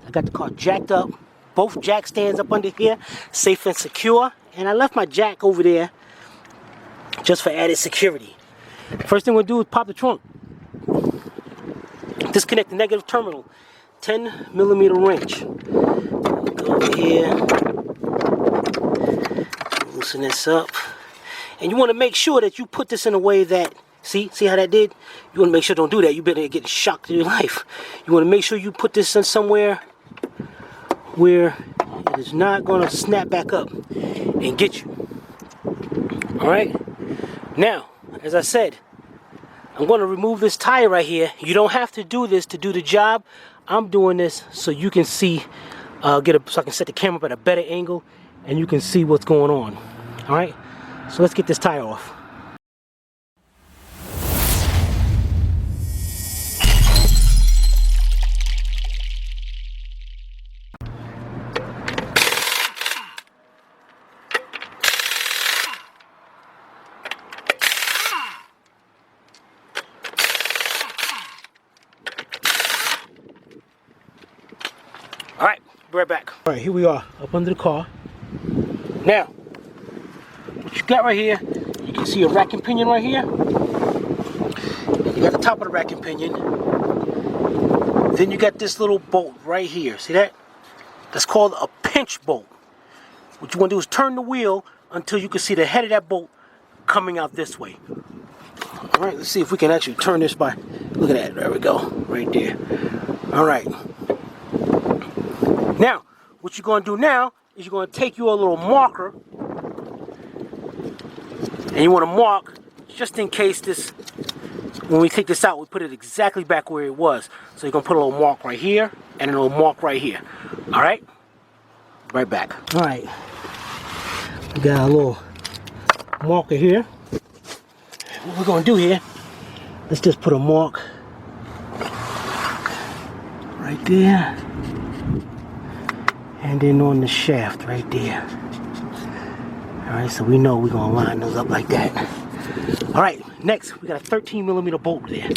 I got the car jacked up. Both jack stands up under here, safe and secure. And I left my jack over there just for added security. First thing we'll do is pop the trunk. Disconnect the negative terminal. 10mm wrench. Go over here. Loosen this up. And you want to make sure that you put this in a way that, see how that did? You want to make sure don't do that. You better get shocked to your life. You want to make sure you put this in somewhere where it is not going to snap back up and get you. Alright? Now, as I said, I'm going to remove this tire right here. You don't have to do this to do the job. I'm doing this so you can see, so I can set the camera up at a better angle and you can see what's going on. Alright? So let's get this tire off. Alright, be right back. Alright, here we are, up under the car. Now, what you got right here, you can see a racking pinion right here. You got the top of the racking pinion. Then you got this little bolt right here. See that? That's called a pinch bolt. What you want to do is turn the wheel until you can see the head of that bolt coming out this way. Alright, let's see if we can actually turn this by, look at that, there we go, right there. Alright. Now, what you're going to do now is you're going to take your little marker and you want to mark just in case this, when we take this out, we put it exactly back where it was. So you're going to put a little mark right here and a little mark right here. Alright? Right back. Alright. We got a little marker here. What we're going to do here, let's just put a mark right there. And then on the shaft right there. Alright, so we know we're going to line those up like that. Alright, next we got a 13mm bolt there.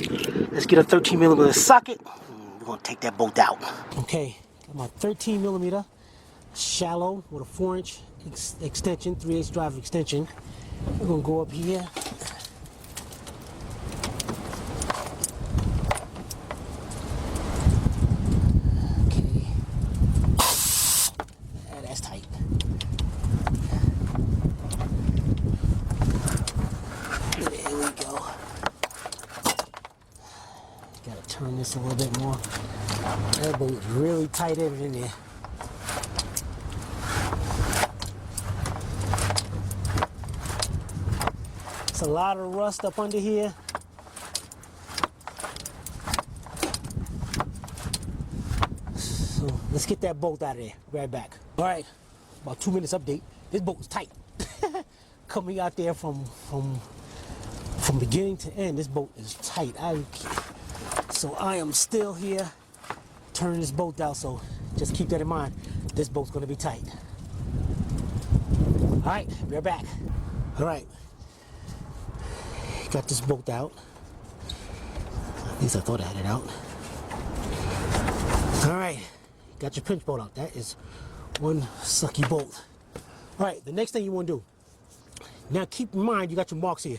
Let's get a 13mm socket. We're going to take that bolt out. Okay, got my 13mm shallow with a 4-inch extension, 3/8 drive extension. We're going to go up here. Turn this a little bit more. That bolt is really tight in there. It's a lot of rust up under here. So let's get that bolt out of there. Right back. All right, about 2 minutes update. This bolt is tight. Coming out there from beginning to end, this bolt is tight. So I am still here turning this bolt out, so just keep that in mind. This bolt's gonna be tight. All right, we're back. All right, got this bolt out. At least I thought I had it out. All right, got your pinch bolt out. That is one sucky bolt. All right, the next thing you wanna do, now keep in mind you got your marks here.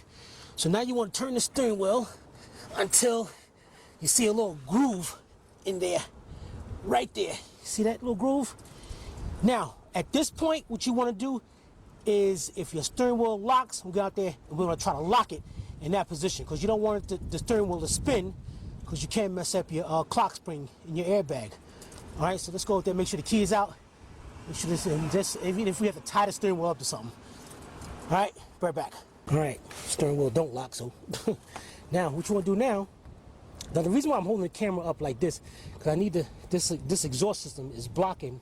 So now you wanna turn the steering wheel until you see a little groove in there, right there. See that little groove? Now, at this point, what you want to do is, if your steering wheel locks, we go out there and we're going to try to lock it in that position, because you don't want the steering wheel to spin, because you can't mess up your clock spring in your airbag. All right, so let's go out there, make sure the key is out. Make sure this, even if we have to tie the steering wheel up to something. All right, right back. All right, steering wheel don't lock, so. Now, what you want to do now, the reason why I'm holding the camera up like this, because I need this exhaust system is blocking.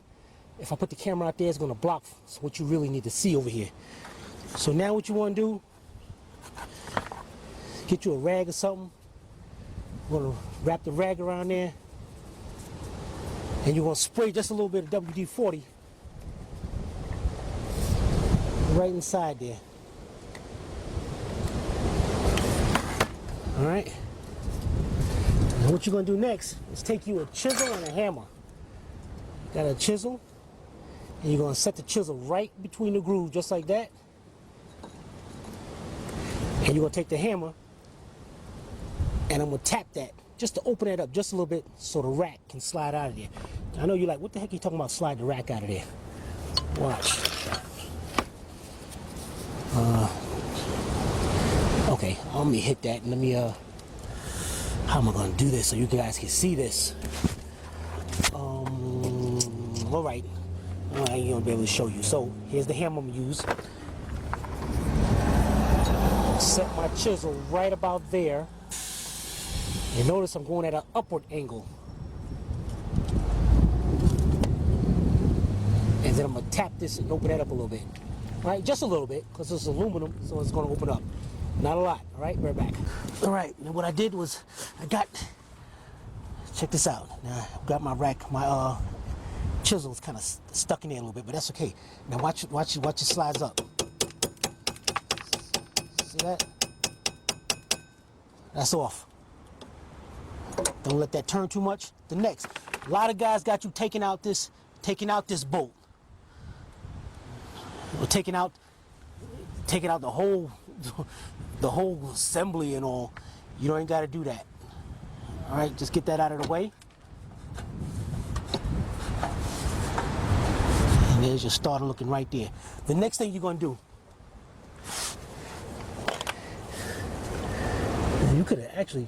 If I put the camera out there, it's going to block what you really need to see over here. So now what you want to do, get you a rag or something. You're going to wrap the rag around there. And you're going to spray just a little bit of WD-40 right inside there. All right. Now what you're going to do next is take you a chisel and a hammer. got a chisel, and you're gonna set the chisel right between the grooves, just like that. And you're gonna take the hammer, and I'm gonna tap that just to open it up just a little bit so the rack can slide out of there. I know you're like, what the heck are you talking about slide the rack out of there? Watch. Okay, let me hit that and let me, how am I gonna do this so you guys can see this? All right, I ain't gonna be able to show you. So here's the hammer I'm gonna use. Set my chisel right about there. And notice I'm going at an upward angle. And then I'm gonna tap this and open that up a little bit. All right, just a little bit, because it's aluminum, so it's gonna open up. Not a lot, all right, right back. All right, now what I did was, check this out. Now, I've got my rack, my chisel is kind of stuck in there a little bit, but that's okay. Now watch it slides up. See that? That's off. Don't let that turn too much. The next, a lot of guys got you taking out this bolt. Or taking out the whole assembly and all. You ain't got to do that. All right, just get that out of the way. And there's your starter looking right there. The next thing you're gonna do, you could have actually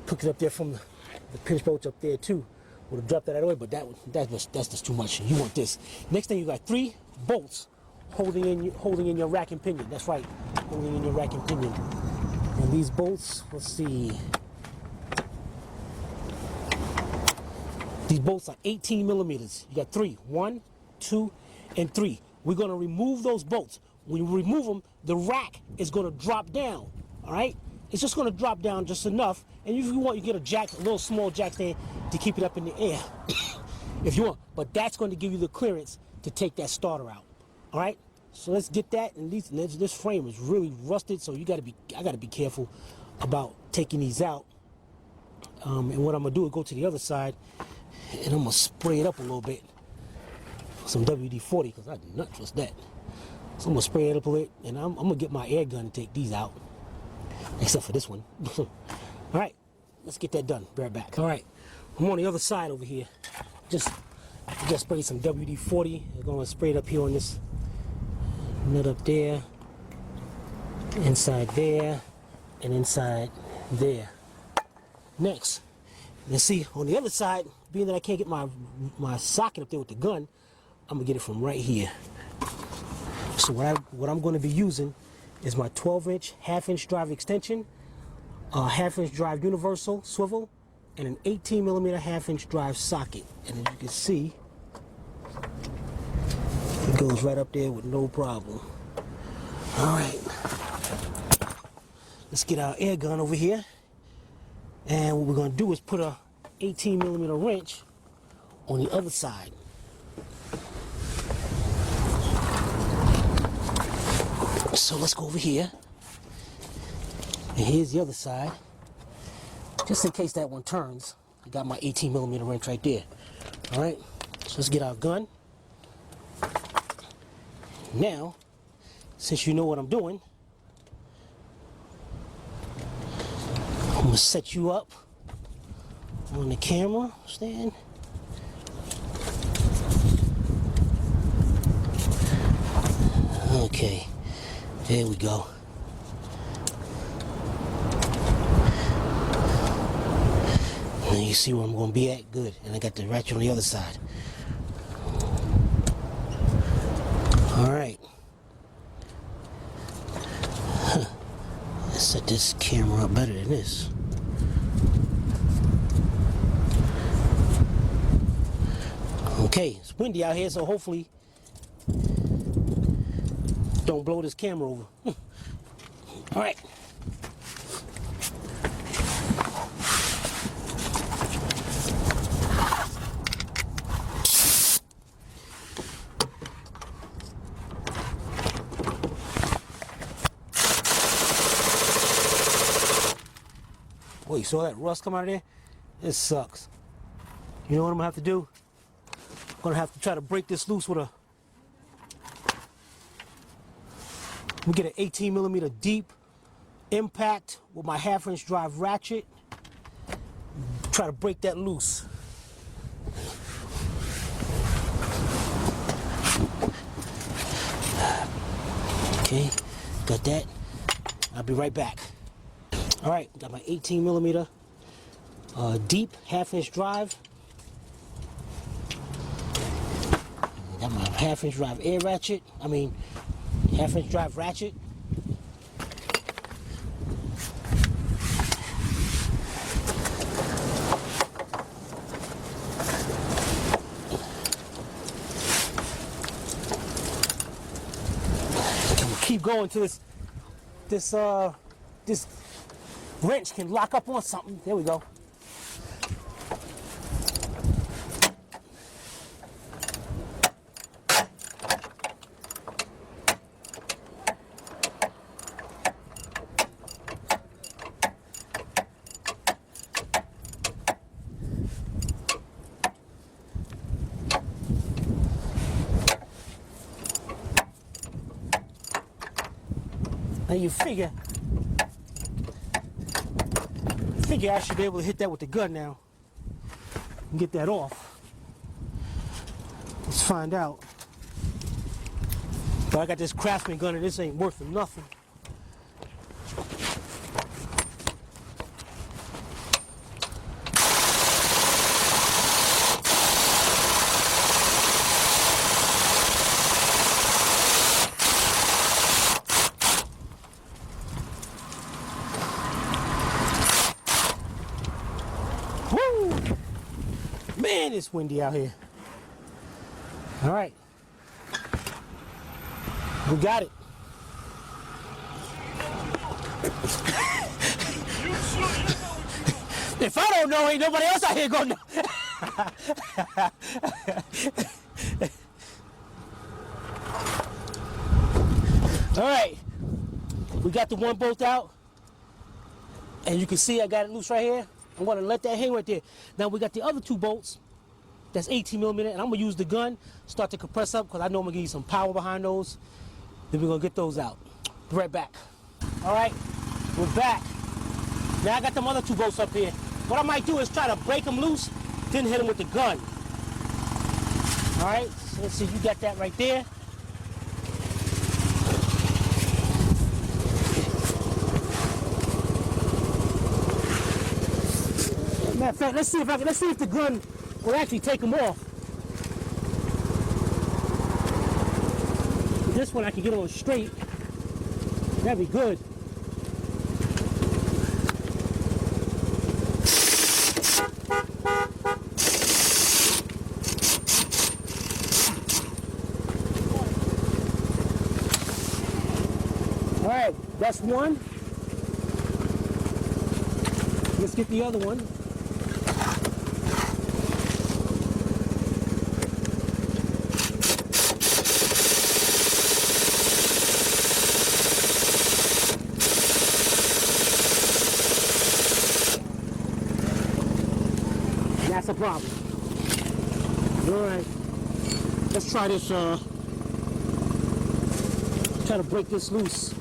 hooked it up there from the pinch bolts up there too. Would have dropped that out of the way, but that's just too much. You want this. Next thing, you got 3 bolts holding in your rack and pinion. That's right, holding in your rack and pinion. And these bolts, let's see. These bolts are 18 millimeters. You got 3, 1, 2, and 3. We're gonna remove those bolts. When you remove them, the rack is gonna drop down. All right. It's just going to drop down just enough, and if you want, you get a little small jack stand to keep it up in the air, if you want. But that's going to give you the clearance to take that starter out. All right. So let's get that. And this frame is really rusted, so I got to be careful about taking these out. And what I'm gonna do is go to the other side, and I'm gonna spray it up a little bit. Some WD-40, because I do not trust that. So I'm gonna spray it up a bit, and I'm gonna get my air gun and take these out. Except for this one. All right, let's get that done. Be right back. All right, I'm on the other side over here. Just spray some WD-40. I'm going to spray it up here on this nut up there, inside there, and inside there. Next, let's see on the other side. Being that I can't get my socket up there with the gun, I'm gonna get it from right here. So what I'm going to be using is my 12-inch half-inch drive extension, a half-inch drive universal swivel, and an 18mm half-inch drive socket. And as you can see, it goes right up there with no problem. All right, let's get our air gun over here, and what we're going to do is put a 18mm wrench on the other side. So let's go over here, and here's the other side. Just in case that one turns, I got my 18mm wrench right there. All right, so let's get our gun. Now, since you know what I'm doing, I'm gonna set you up on the camera stand. Okay. There we go. Now you see where I'm going to be at? Good. And I got the ratchet on the other side. All right. Let's set this camera up better than this. Okay, it's windy out here, so hopefully don't blow this camera over. All right. Boy, you saw that rust come out of there? It sucks. You know what I'm gonna have to do? I'm gonna have to try to break this loose with a, we get an 18 millimeter deep impact with my 1/2" drive ratchet. Try to break that loose. Okay, got that. I'll be right back. All right, got my 18 millimeter deep 1/2" drive. Got my 1/2" drive air ratchet. I mean, 1/2" drive ratchet. Keep going till this wrench can lock up on something. There we go. Now you figure I should be able to hit that with the gun now and get that off. Let's find out. But I got this Craftsman gun and this ain't worth nothing. Man, it's windy out here. All right. We got it. If I don't know, ain't nobody else out here gonna know. All right. We got the one bolt out. And you can see I got it loose right here. I'm gonna let that hang right there. Now we got the other 2 bolts. That's 18 millimeter, and I'm gonna use the gun, start to compress up, because I know I'm gonna give you some power behind those. Then we're gonna get those out. Be right back. All right, we're back. Now I got them other 2 bolts up here. What I might do is try to break them loose, then hit them with the gun. All right, so let's see, you got that right there. Matter of fact, let's see if the gun will actually take them off. With this one I can get on straight. That'd be good. All right, that's one. Let's get the other one. That's a problem. All right, let's try this, try to break this loose.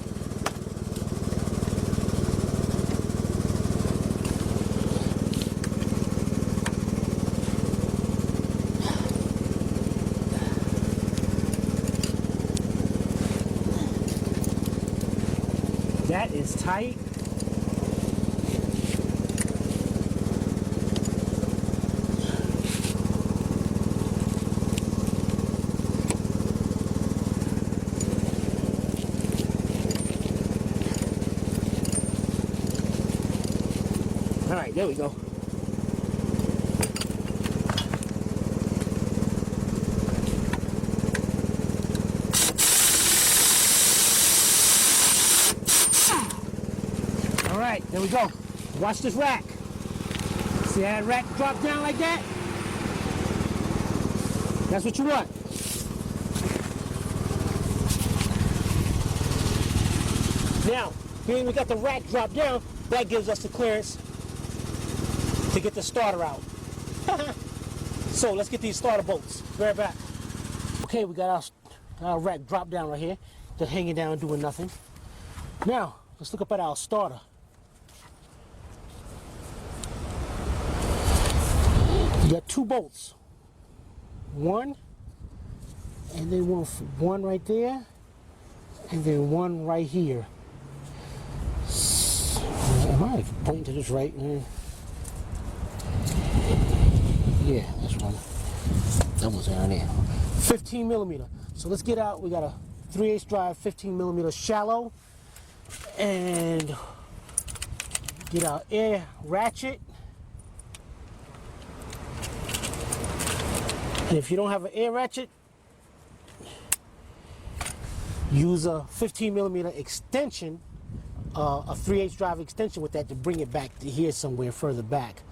That is tight. All right, there we go. All right, there we go. Watch this rack. See how that rack drop down like that? That's what you want. Now, being we got the rack drop down, that gives us the clearance to get the starter out. So let's get these starter bolts. Be right back. Okay, we got our rack drop down right here. Just hanging down, doing nothing. Now, let's look up at our starter. You got 2 bolts. One, and then one right there, and then one right here. Am I pointing to this right? Yeah, that's one. That one's down there. 15 millimeter. So let's get out. We got a 3/8 drive, 15 millimeter shallow, and get our air ratchet. And if you don't have an air ratchet, use a 15 millimeter extension, a 3/8 drive extension with that to bring it back to here somewhere further back.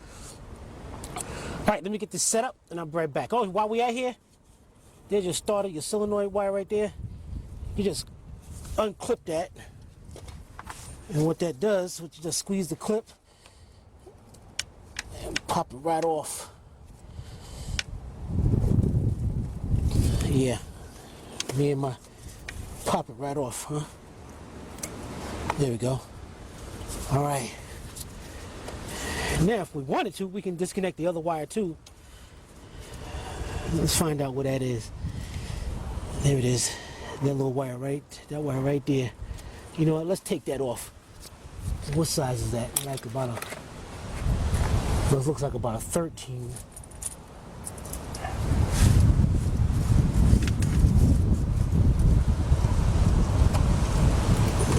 All right, let me get this set up and I'll be right back. Oh, while we out here, there's your starter, your solenoid wire right there. You just unclip that. And what that does, you just squeeze the clip and pop it right off. Yeah, me and my pop it right off, huh? There we go. All right. Now, if we wanted to, we can disconnect the other wire too. Let's find out what that is. There it is. That little wire that wire right there. You know what? Let's take that off. What size is that? Like about a. This looks like about a 13.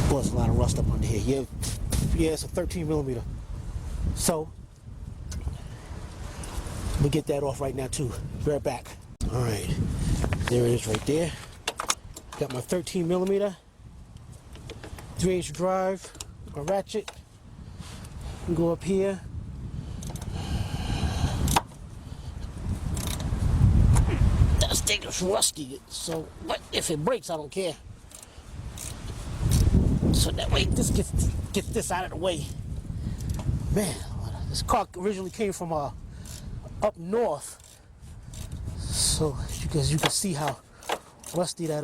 There's a lot of rust up under here. Yeah, it's a 13 millimeter. So, we get that off right now too. Be right back. All right, there it is right there. Got my 13 millimeter, 3/8 drive, my ratchet. Go up here. This thing is rusty, so but if it breaks, I don't care. So that way, this gets this out of the way. Man, this car originally came from up north, so you can see how rusty that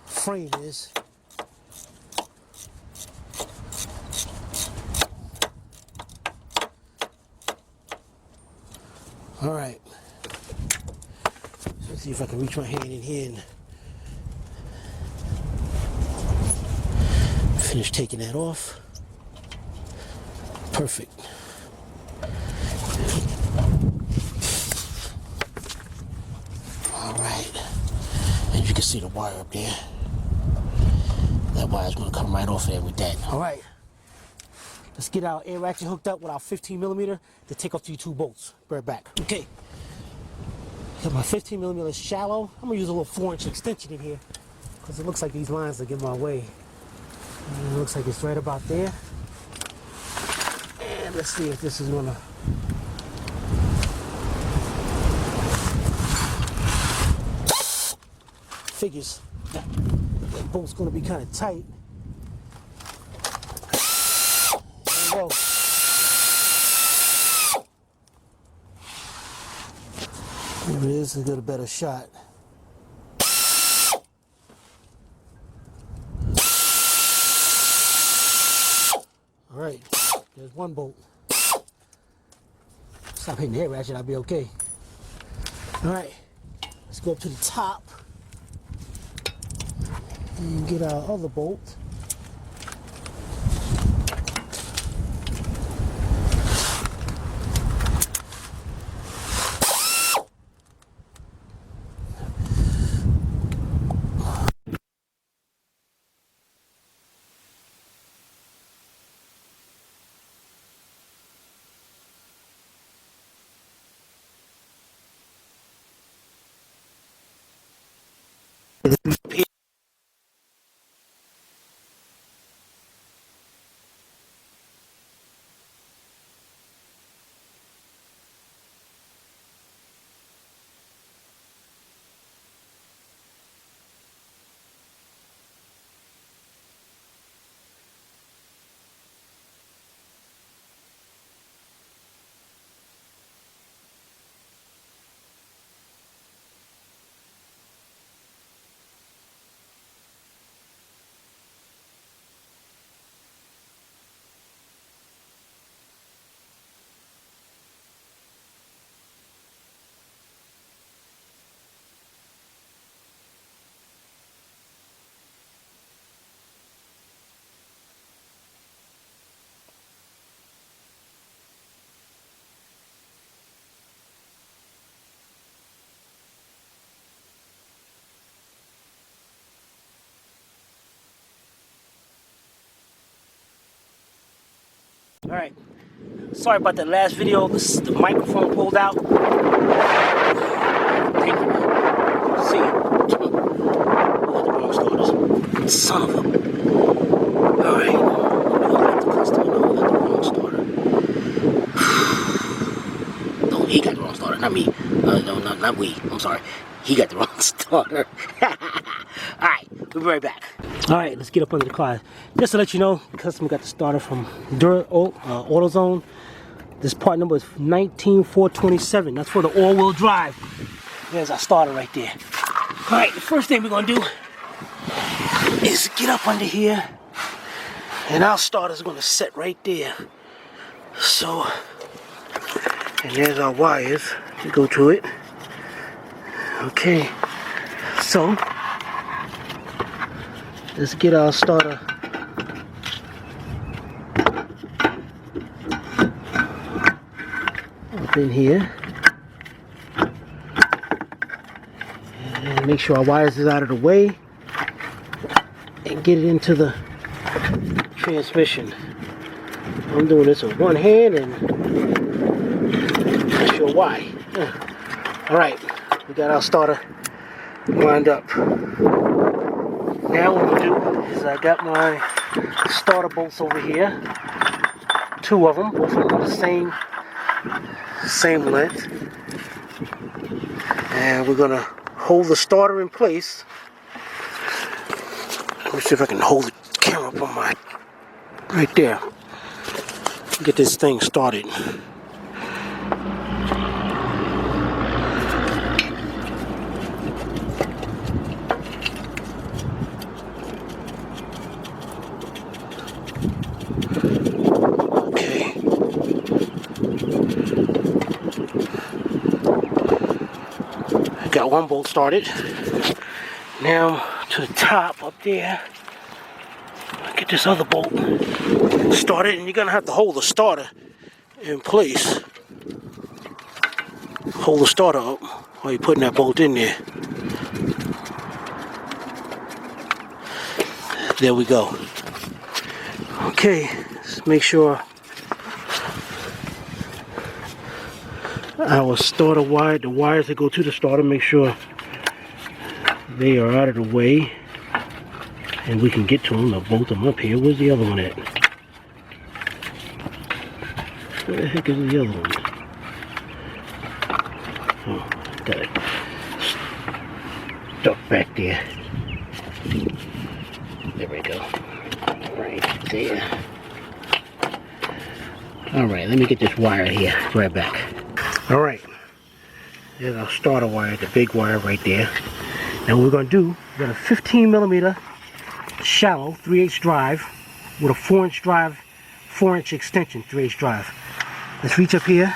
frame is. All right, let's see if I can reach my hand in here and finish taking that off. Perfect. All right, and you can see the wire up there. That wire's gonna come right off there with that. All right, let's get our air ratchet hooked up with our 15 millimeter to take off these 2 bolts. Be right back. Okay, got my 15 millimeter shallow. I'm gonna use a little 4-inch extension in here because it looks like these lines are getting my way. And it looks like it's right about there. And let's see if this is gonna. Figures that bolt's gonna be kind of tight. There we go. There it is. Let's get a better shot. All right, there's one bolt. Stop hitting the air ratchet, I'll be okay. All right, let's go up to the top and get our other bolt. Alright, sorry about that last video, the microphone pulled out. See, the wrong starters. Son of a... Alright, let the customer know that the wrong starter. No, he got the wrong starter, not me. No, not we, I'm sorry. He got the wrong starter. Alright, we'll be right back. Alright, let's get up under the car. Just to let you know, the customer got the starter from AutoZone. This part number is 19427. That's for the all-wheel drive. There's our starter right there. Alright, the first thing we're going to do is get up under here. And our starter's going to set right there. So, and there's our wires to go to it. Okay, so let's get our starter up in here and make sure our wires is out of the way and get it into the transmission. I'm doing this with one hand and not sure why. Alright, we got our starter lined up. Now what we'll do is I got my starter bolts over here. 2 of them, both of them are the same length. And we're gonna hold the starter in place. Let me see if I can hold the camera up on my right there. Get this thing started. Got one bolt started. Now to the top up there, get this other bolt started, and you're gonna have to hold the starter in place. Hold the starter up while you're putting that bolt in there. There we go. Okay, let's make sure our starter wire, the wires that go to the starter, make sure they are out of the way and we can get to them. I'll bolt them up here. Where's the other one at? Where the heck is the other one? Oh, got it stuck back there. There we go. Right there. Alright, let me get this wire here. Right back. Alright, there's our starter wire, the big wire right there. Now what we're going to do, we got a 15mm shallow 3/8 drive with a 4-inch drive, 4-inch extension 3/8 drive. Let's reach up here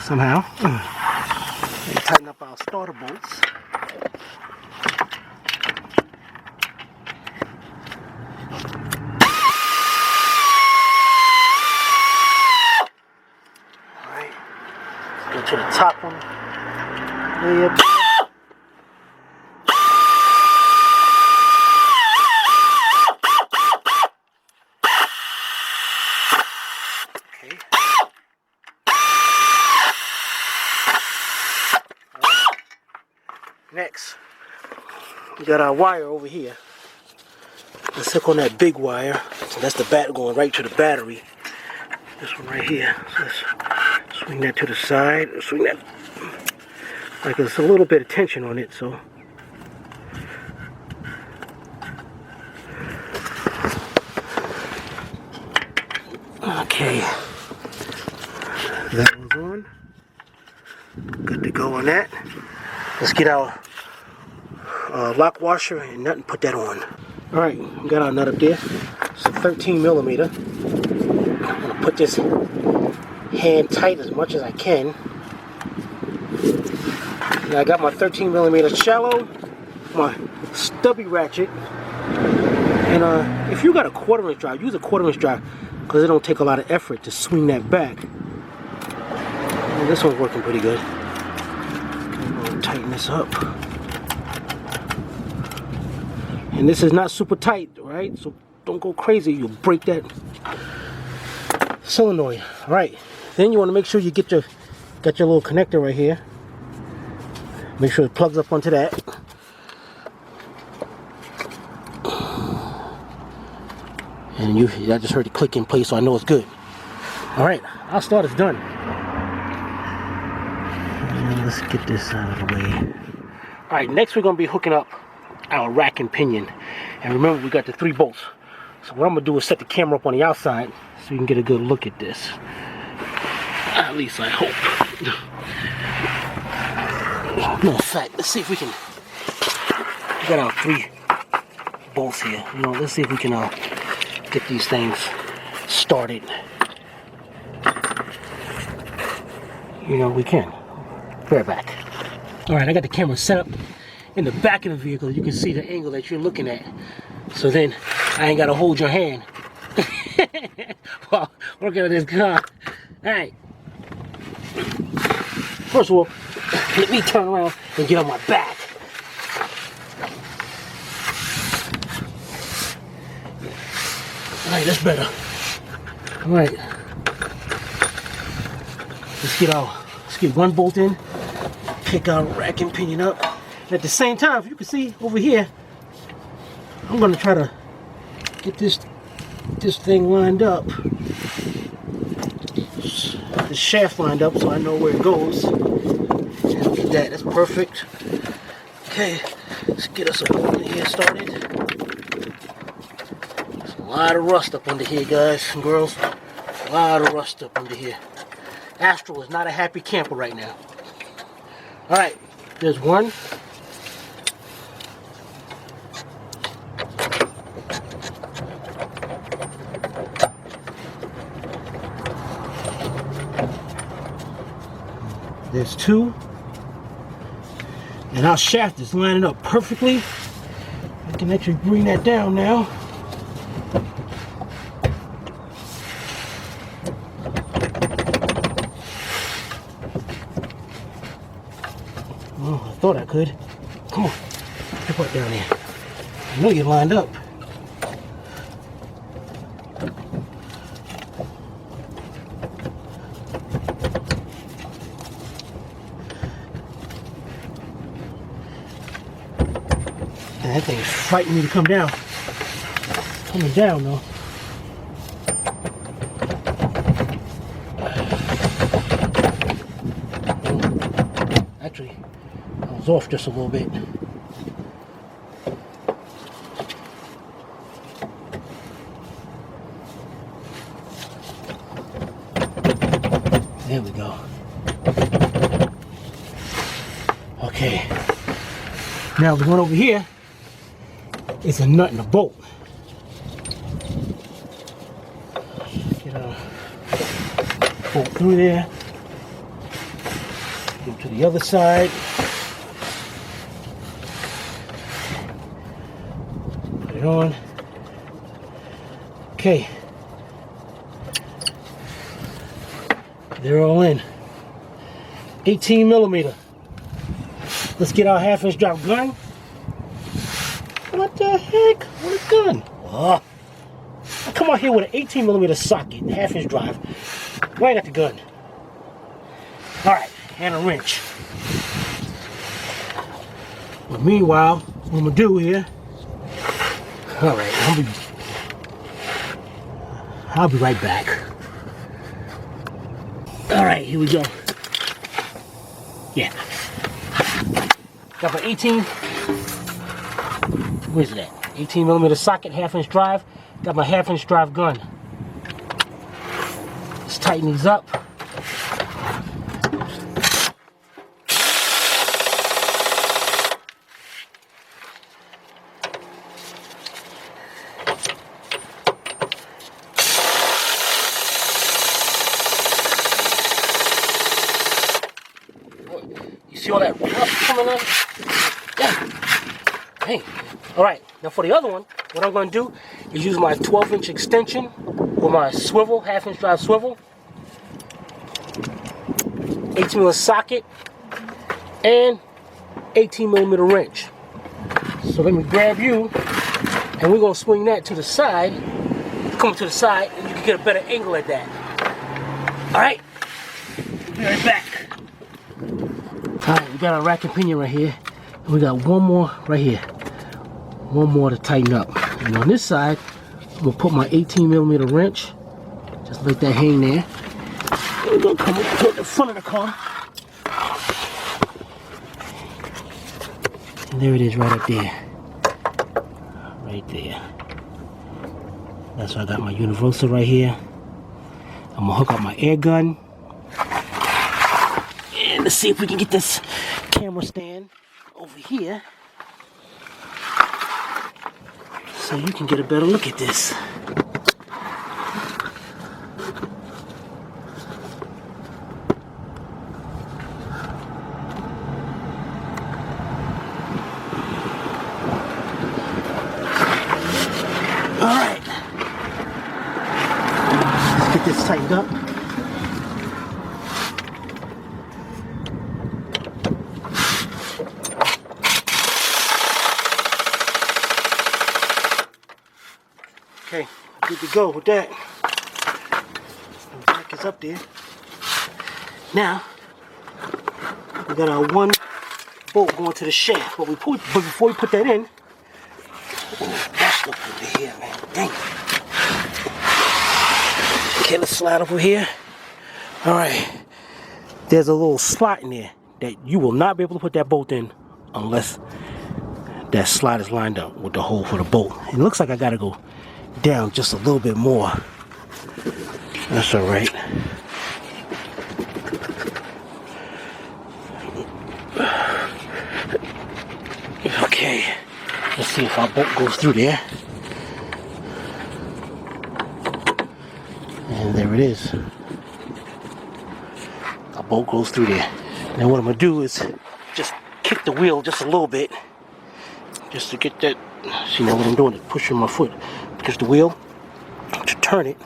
somehow and tighten up our starter bolts. To the top one, way up there. Okay. Right. Next, we got our wire over here. Let's hook on that big wire. So that's the bat going right to the battery. This one right here. So let's swing that to the side, swing that, like there's a little bit of tension on it, so. Okay, that one's on. Good to go on that. Let's get our lock washer and nut and put that on. Alright, we got our nut up there. It's a 13mm. I'm gonna put this hand tight as much as I can. Now I got my 13mm shallow, my stubby ratchet, and if you got a 1/4-inch drive, use a 1/4-inch drive because it don't take a lot of effort to swing that back. And this one's working pretty good. I'm gonna tighten this up. And this is not super tight, right? So don't go crazy, you'll break that solenoid. All right, then you want to make sure you get your little connector right here. Make sure it plugs up onto that. And I just heard it click in place, so I know it's good. All right, our start is done. Let's get this out of the way. All right, next we're gonna be hooking up our rack and pinion. And remember, we got the 3 bolts. So what I'm gonna do is set the camera up on the outside so you can get a good look at this. At least I hope. Matter of fact, let's see if we can. We got our 3 bolts here. You know, let's see if we can get these things started. You know, we can. Be right back. All right, I got the camera set up in the back of the vehicle. You can see the angle that you're looking at. So then I ain't gotta hold your hand while working on this car. All right. First of all, let me turn around and get on my back. All right, that's better. All right. Let's get 1 bolt in. Pick our rack and pinion up. And at the same time, if you can see over here, I'm gonna try to get this thing lined up. The shaft lined up so I know where it goes. And look at that, that's perfect. Okay, let's get us a bolt in here started. There's a lot of rust up under here, guys and girls. A lot of rust up under here. Astro is not a happy camper right now. All right, there's 1. There's 2. And our shaft is lining up perfectly. I can actually bring that down now. Oh, I thought I could. Come on, get right down there. I know you're lined up. And that thing is fighting me to come down. Coming down though. Actually, I was off just a little bit. There we go. Okay. Now the one over here is a nut and a bolt. Get a bolt through there. Go to the other side. Put it on. Okay. They're all in. 18 millimeter. Let's get our 1/2-inch drop gun. What the heck? What a gun? Oh. I come out here with an 18 millimeter socket, 1/2-inch drive. Right at the gun. Alright, and a wrench. But meanwhile, what I'm gonna do here. Alright, I'll be right back. Alright, here we go. Yeah. Got my 18. Where's it at? 18 millimeter socket, 1/2-inch drive. Got my 1/2-inch drive gun. Let's tighten these up. You see all that rust coming in? Yeah. Hey. All right. Now for the other one, what I'm going to do is use my 12-inch extension with my swivel, 1/2-inch drive swivel, 18 millimeter socket, and 18 millimeter wrench. So let me grab you, and we're going to swing that to the side. Come to the side, and you can get a better angle at that. Alright, be right back. Alright, we got our rack and pinion right here. And we got one more right here. One more to tighten up. And on this side, I'm gonna put my 18mm wrench. Just let that hang there. And we're gonna come up to the front of the car. And there it is right up there. Right there. That's why I got my universal right here. I'm gonna hook up my air gun. And let's see if we can get this camera stand over here so you can get a better look at this. Alright. Let's get this tightened up. Okay, good to go with that. The back is up there. Now, we got our one bolt going to the shaft. But before we put that in, that's up over here, man. Dang. Okay, let's slide over here. Alright. There's a little slot in there that you will not be able to put that bolt in unless that slot is lined up with the hole for the bolt. It looks like I gotta go down just a little bit more. That's all right. Okay, let's see if our bolt goes through there. And there it is. Our bolt goes through there. Now what I'm gonna do is just kick the wheel just a little bit, just to get that. See, now what I'm doing is pushing my foot against the wheel to turn it,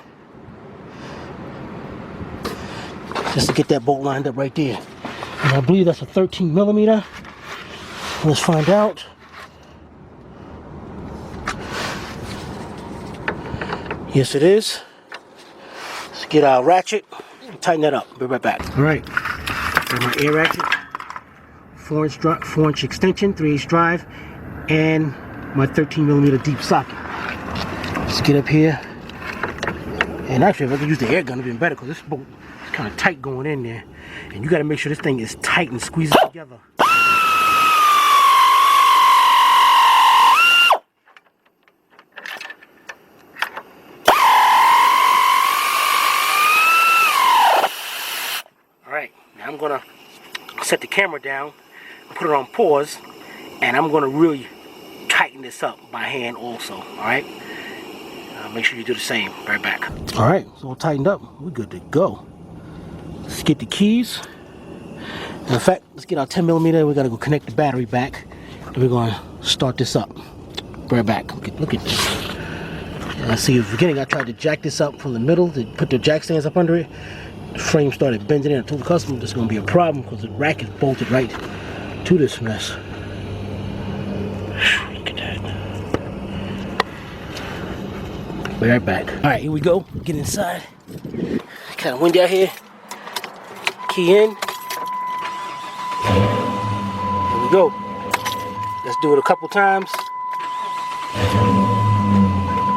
just to get that bolt lined up right there. And I believe that's a 13mm. Let's find out. Yes, it is. Let's get our ratchet and tighten that up. Be right back. All right, got my air ratchet, 4-inch extension, 3/8 drive, and my 13mm deep socket. Let's get up here. And actually, if I could use the air gun, it'd be better because this bolt is kind of tight going in there. And you got to make sure this thing is tight and squeezed together. Alright, now I'm going to set the camera down, put it on pause, and I'm going to really tighten this up by hand also. Alright? Make sure you do the same. Right back. Alright, so all tightened up. We're good to go. Let's get the keys. In fact, let's get our 10mm. We got to go connect the battery back. And we're going to start this up. Right back. Look at this. And see, at the beginning, I tried to jack this up from the middle to put the jack stands up under it. The frame started bending in. I told the customer this is going to be a problem because the rack is bolted right to this mess. Look at that. Be right back. Alright, here we go. Get inside. Kind of windy out here. Key in. Here we go. Let's do it a couple times.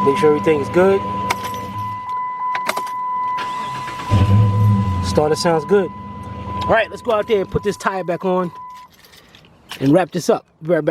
Make sure everything is good. Starter sounds good. Alright, let's go out there and put this tire back on and wrap this up. Be right back.